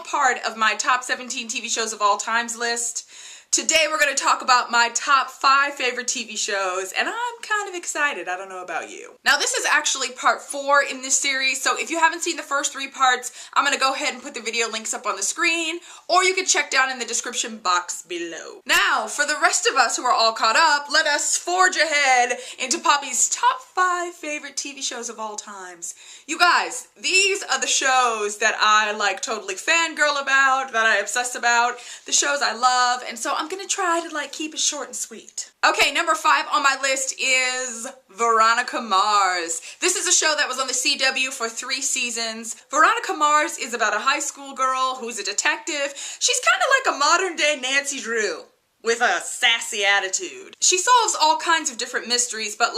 final part of my top 17 TV shows of all times list. Today we're going to talk about my top 5 favorite TV shows, and I'm kind of excited. I don't know about you. Now this is actually part 4 in this series, so if you haven't seen the first 3 parts, I'm going to go ahead and put the video links up on the screen, or you can check down in the description box below. Now, for the rest of us who are all caught up, let us forge ahead into Poppy's top 5 favorite TV shows of all times. You guys, these are the shows that I totally fangirl about, that I obsess about, the shows I love, and so I'm gonna try to keep it short and sweet. Okay, number 5 on my list is Veronica Mars. This is a show that was on the CW for 3 seasons. Veronica Mars is about a high school girl who's a detective. She's kind of like a modern day Nancy Drew, with a sassy attitude. She solves all kinds of different mysteries, but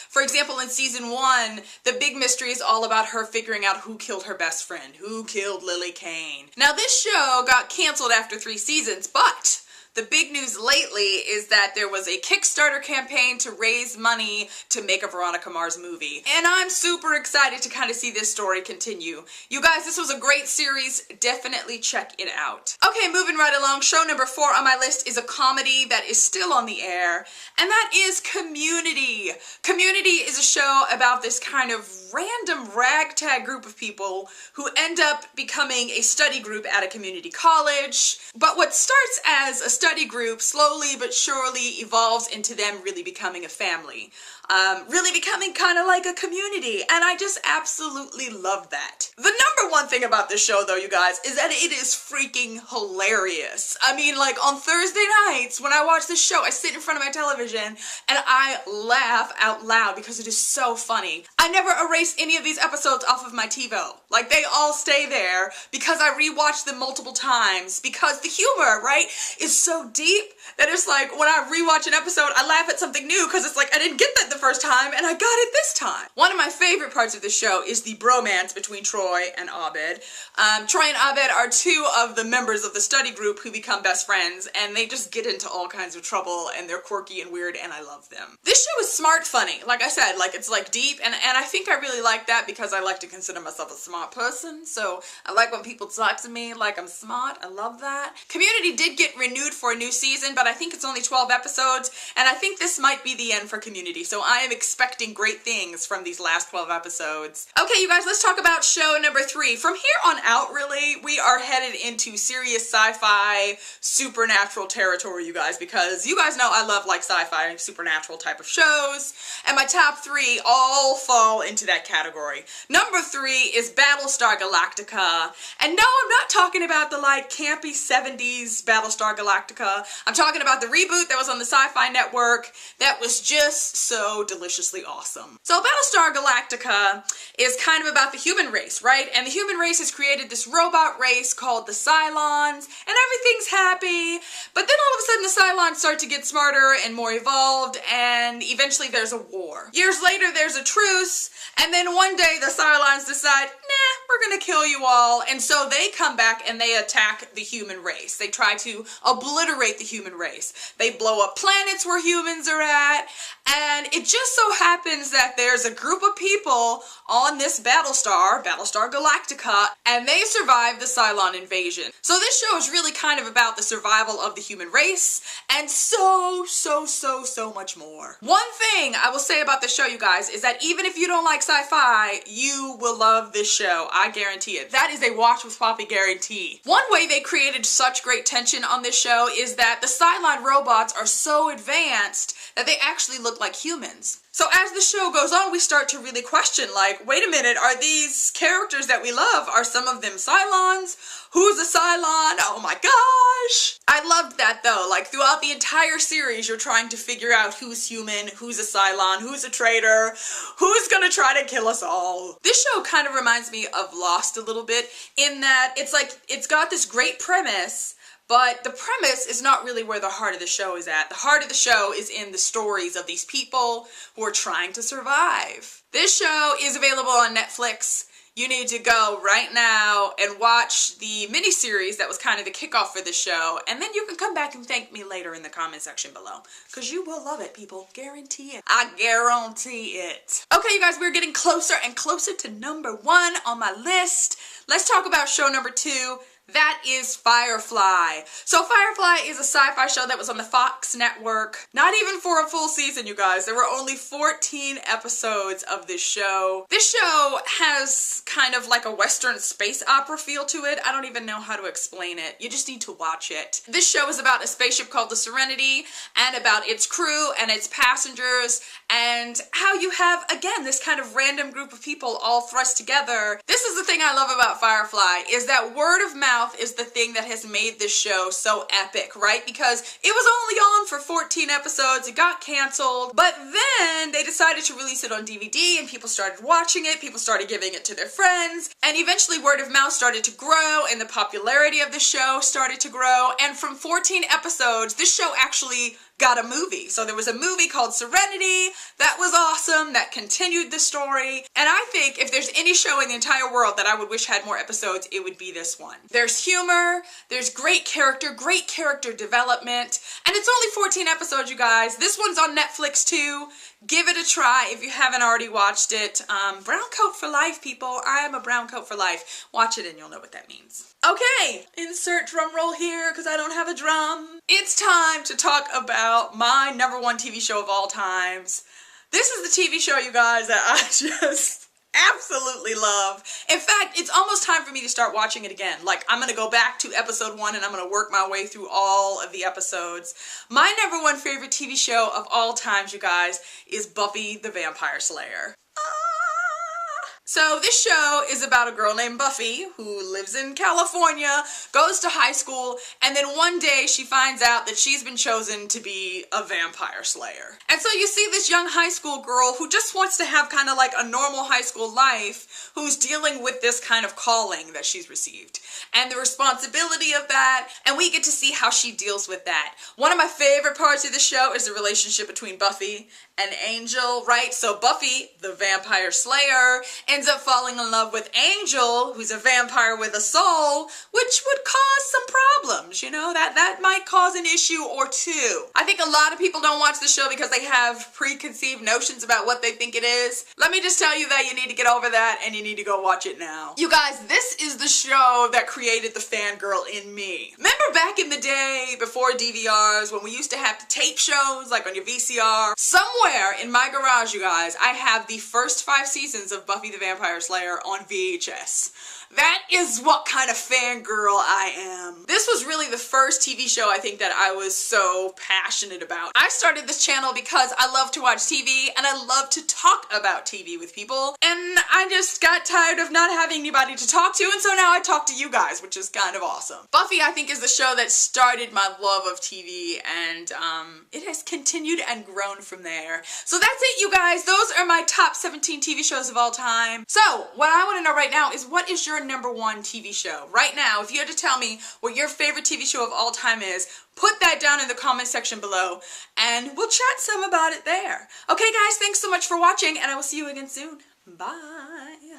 for example, in season 1, the big mystery is all about her figuring out who killed her best friend, who killed Lily Kane. Now this show got canceled after 3 seasons, but the big news lately is that there was a Kickstarter campaign to raise money to make a Veronica Mars movie. And I'm super excited to kind of see this story continue. You guys, this was a great series. Definitely check it out. Okay, moving right along. Show number 4 on my list is a comedy that is still on the air, and that is Community. Community is a show about this kind of random ragtag group of people who end up becoming a study group at a community college. But what starts as a study group slowly but surely evolves into them really becoming a family. Really becoming kind of like a community, and I just absolutely love that. The number one thing about this show, though, you guys, is that it is freaking hilarious. I mean, on Thursday nights when I watch this show, I sit in front of my television and I laugh out loud because it is so funny. I never erase any of these episodes off of my TiVo. They all stay there because I rewatch them multiple times, because the humor, right, is so deep that it's when I rewatch an episode, I laugh at something new because it's I didn't get that the first time and I got it this time. One of my favorite parts of the show is the bromance between Troy and Abed. Troy and Abed are 2 of the members of the study group who become best friends, and they just get into all kinds of trouble, and they're quirky and weird, and I love them. This show is smart funny. Like I said, it's deep, and I think I really like that because I like to consider myself a smart person, so I like when people talk to me like I'm smart. I love that. Community did get renewed for a new season, but I think it's only 12 episodes, and I think this might be the end for Community, so I am expecting great things from these last 12 episodes. Okay, you guys, let's talk about show number 3. From here on out, really, we are headed into serious sci-fi, supernatural territory, you guys, because you guys know I love sci-fi and supernatural type of shows, and my top 3 all fall into that category. Number 3 is Battlestar Galactica, and no, I'm not talking about the campy 70s Battlestar Galactica. I'm talking about the reboot that was on the Sci-Fi Network that was just so deliciously awesome. So Battlestar Galactica is kind of about the human race, right? And the human race has created this robot race called the Cylons, and everything's happy, but then all of a sudden the Cylons start to get smarter and more evolved, and eventually there's a war. Years later there's a truce, and then one day the Cylons decide, nah, we're gonna kill you all, and so they come back and they attack the human race. They try to obliterate the human race. They blow up planets where humans are at, and it just so happens that there's a group of people on this Battlestar Galactica, and they survive the Cylon invasion. So this show is really kind of about the survival of the human race, and so much more. One thing I will say about the show, you guys, is that even if you don't like sci-fi, you will love this show. I guarantee it. That is a Watch with Poppy guarantee. One way they created such great tension on this show is that the Cylon robots are so advanced that they actually look like humans. So as the show goes on, we start to really question, wait a minute, are these characters that we love, are some of them Cylons? Who's a Cylon? Oh my gosh! I loved that though, throughout the entire series, you're trying to figure out who's human, who's a Cylon, who's a traitor, who's gonna try to kill us all. This show kind of reminds me of Lost a little bit, in that it's got this great premise, but the premise is not really where the heart of the show is at. The heart of the show is in the stories of these people who are trying to survive. This show is available on Netflix. You need to go right now and watch the miniseries that was kind of the kickoff for the show, and then you can come back and thank me later in the comment section below, because you will love it, people. Guarantee it. I guarantee it. Okay, you guys, we're getting closer and closer to number 1 on my list. Let's talk about show number 2, That is Firefly. So Firefly is a sci-fi show that was on the Fox network. Not even for a full season, you guys. There were only 14 episodes of this show. This show has kind of like a Western space opera feel to it. I don't even know how to explain it. You just need to watch it. This show is about a spaceship called the Serenity and about its crew and its passengers and how you have, again, this kind of random group of people all thrust together. This is the thing I love about Firefly, is that word of mouth is the thing that has made this show so epic, right? Because it was only on for 14 episodes, it got canceled, but then they decided to release it on DVD and people started watching it, people started giving it to their friends, and eventually word of mouth started to grow and the popularity of the show started to grow, and from 14 episodes, this show actually got a movie. So there was a movie called Serenity that was awesome, that continued the story, and I think if there's any show in the entire world that I would wish had more episodes, it would be this one. There's humor, there's great character development, and it's only 14 episodes, you guys. This one's on Netflix too. Give it a try if you haven't already watched it. Brown coat for life, people. I am a brown coat for life. Watch it and you'll know what that means. Okay, insert drum roll here because I don't have a drum. It's time to talk about my #1 TV show of all times. This is the TV show, you guys, that I just absolutely love. In fact, it's almost time for me to start watching it again. Like, I'm gonna go back to episode 1 and I'm gonna work my way through all of the episodes. My #1 favorite TV show of all times, you guys, is Buffy the Vampire Slayer. So this show is about a girl named Buffy who lives in California, goes to high school, and then one day she finds out that she's been chosen to be a vampire slayer. And so you see this young high school girl who just wants to have kind of like a normal high school life, who's dealing with this kind of calling that she's received and the responsibility of that, and we get to see how she deals with that. One of my favorite parts of the show is the relationship between Buffy and Angel, right? So Buffy, the vampire slayer, ends up falling in love with Angel, who's a vampire with a soul, which would cause some problems, you know? That might cause an issue or two. I think a lot of people don't watch the show because they have preconceived notions about what they think it is. Let me just tell you that you need to get over that and you need to go watch it now. You guys, this is the show that created the fangirl in me. Remember back in the day, before DVRs, when we used to have the tape shows, like on your VCR? Somewhere in my garage, you guys, I have the first 5 seasons of Buffy the Vampire Slayer on VHS. That is what kind of fangirl I am. This was really the first TV show I think that I was so passionate about. I started this channel because I love to watch TV and I love to talk about TV with people, and I just got tired of not having anybody to talk to, and so now I talk to you guys, which is kind of awesome. Buffy, I think, is the show that started my love of TV, and it has continued and grown from there. So that's it, you guys. Those are my top 17 TV shows of all time. So what I want to know right now is, what is your #1 TV show? Right now, if you had to tell me what your favorite TV show of all time is, put that down in the comment section below and we'll chat some about it there. Okay guys, thanks so much for watching and I will see you again soon. Bye.